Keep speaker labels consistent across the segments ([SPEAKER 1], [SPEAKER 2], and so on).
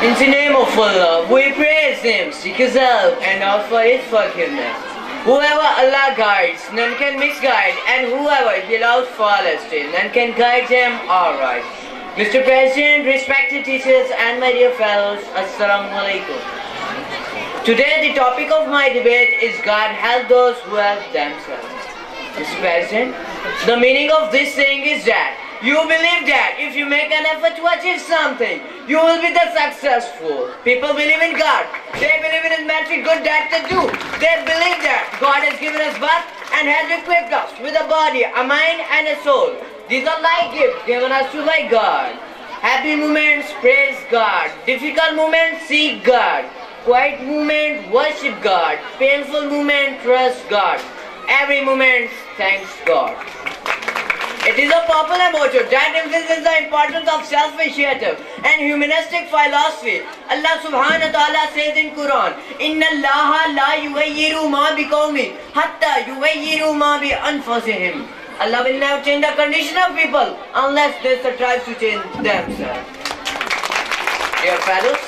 [SPEAKER 1] In the name of Allah, we praise Him, seek His help, and offer His forgiveness. Whoever Allah guides, none can misguide, and whoever He allows fall astray, none can guide them aright. Mr. President, respected teachers, and my dear fellows, Assalamu alaikum. Today the topic of my debate is God help those who help themselves. Mr. President, the meaning of this saying is that you believe that if you make an effort to achieve something, you will be the successful. People believe in God. They believe in His magic good that they do. They believe that God has given us birth and has equipped us with a body, a mind and a soul. These are like gifts given us to by God. Happy moments, praise God. Difficult moments, seek God. Quiet moment, worship God. Painful moment, trust God. Every moment, thanks God. It is a popular motto that emphasizes the importance of self-initiative and humanistic philosophy. Allah subhanahu wa ta'ala says in Quran, Inna Allaha la yughayyiru ma bi qawmin hatta yughayyiru ma bi anfusihim. Allah will never change the condition of people unless they strive to change themselves. Dear fellows,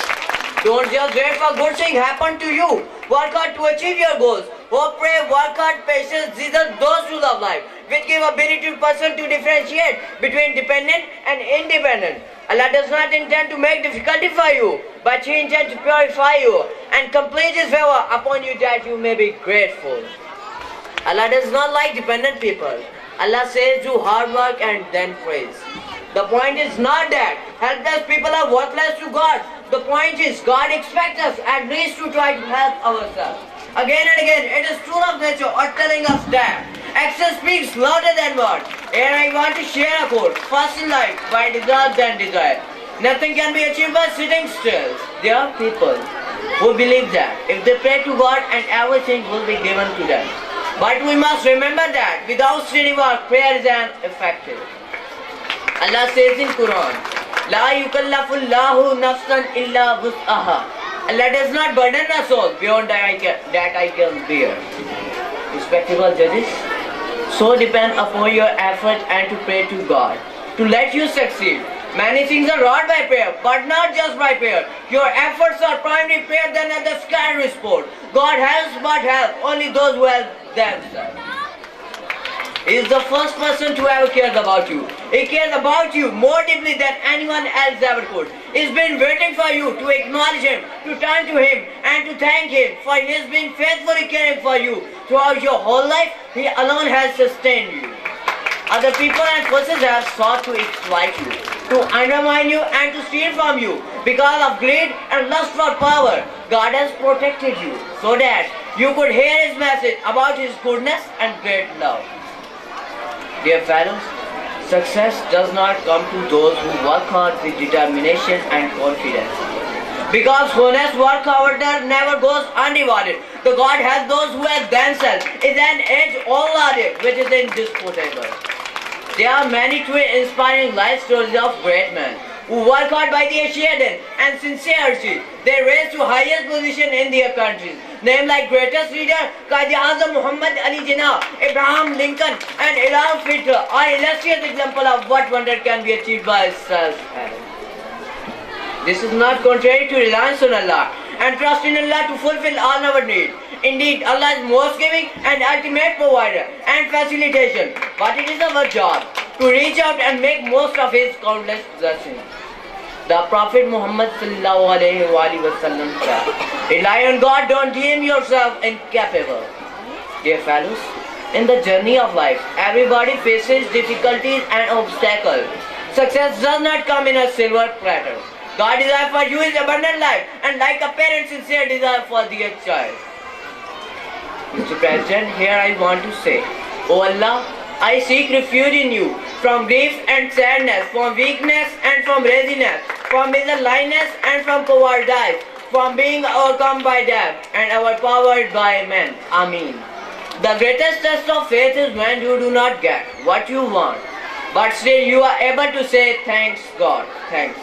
[SPEAKER 1] don't just wait for good things happen to you. Work hard to achieve your goals. Hope, pray, work hard, patience. These are those rules of life which give ability to person to differentiate between dependent and independent. Allah does not intend to make difficulty for you, but He intends to purify you and complete His favor upon you that you may be grateful. Allah does not like dependent people. Allah says do hard work and then praise. The point is not that helpless people are worthless to God. The point is God expects us at least to try to help ourselves. Again and again, it is true of nature or telling us that action speaks louder than words. Here I want to share a quote. First in life, by desire then desire. Nothing can be achieved by sitting still. There are people who believe that if they pray to God and everything will be given to them. But we must remember that without steady work, prayer is ineffective. Allah says in Quran, La yukallafu Allahu nafsan illa wus'aha. Allah does not burden a soul beyond that I can bear. Respectable judges, so depend upon your effort and to pray to God to let you succeed. Many things are wrought by prayer, but not just by prayer. Your efforts are primary prayer than at the secondary sport. God helps but help only those who help themselves. He is the first person to ever care about you. He cares about you more deeply than anyone else ever could. He's been waiting for you to acknowledge Him, to turn to Him and to thank Him, for He has been faithfully caring for you throughout your whole life. He alone has sustained you. Other people and forces have sought to exploit you, to undermine you and to steal from you. Because of greed and lust for power, God has protected you so that you could hear His message about His goodness and great love. Dear fellows, success does not come to those who work hard with determination and confidence. Because honest work, however, never goes unrewarded. The God helps those who help themselves is an age-old logic which is indisputable. There are many true inspiring life stories of great men who work hard by their sheer and sincerity. They raise to highest position in their countries. Names like greatest leader Quaid-e-Azam Muhammad Ali Jinnah, Abraham Lincoln and Adolf Hitler are illustrious example of what wonder can be achieved by self-help. This is not contrary to reliance on Allah and trust in Allah to fulfill all our needs. Indeed, Allah is most giving and ultimate provider and facilitation. But it is our job to reach out and make most of His countless blessings. The Prophet Muhammad sallallahu alaihi wasallam said, rely on God, don't deem yourself incapable. Dear fellows, in the journey of life, everybody faces difficulties and obstacles. Success does not come in a silver platter. God desires for you is abundant life and like a parent's sincere desire for their child. Mr. President, here I want to say, O Allah, I seek refuge in you from grief and sadness, from weakness and from laziness, from misalignedness and from cowardice, from being overcome by death and overpowered by men. Ameen. The greatest test of faith is when you do not get what you want, but still you are able to say thanks God, thanks.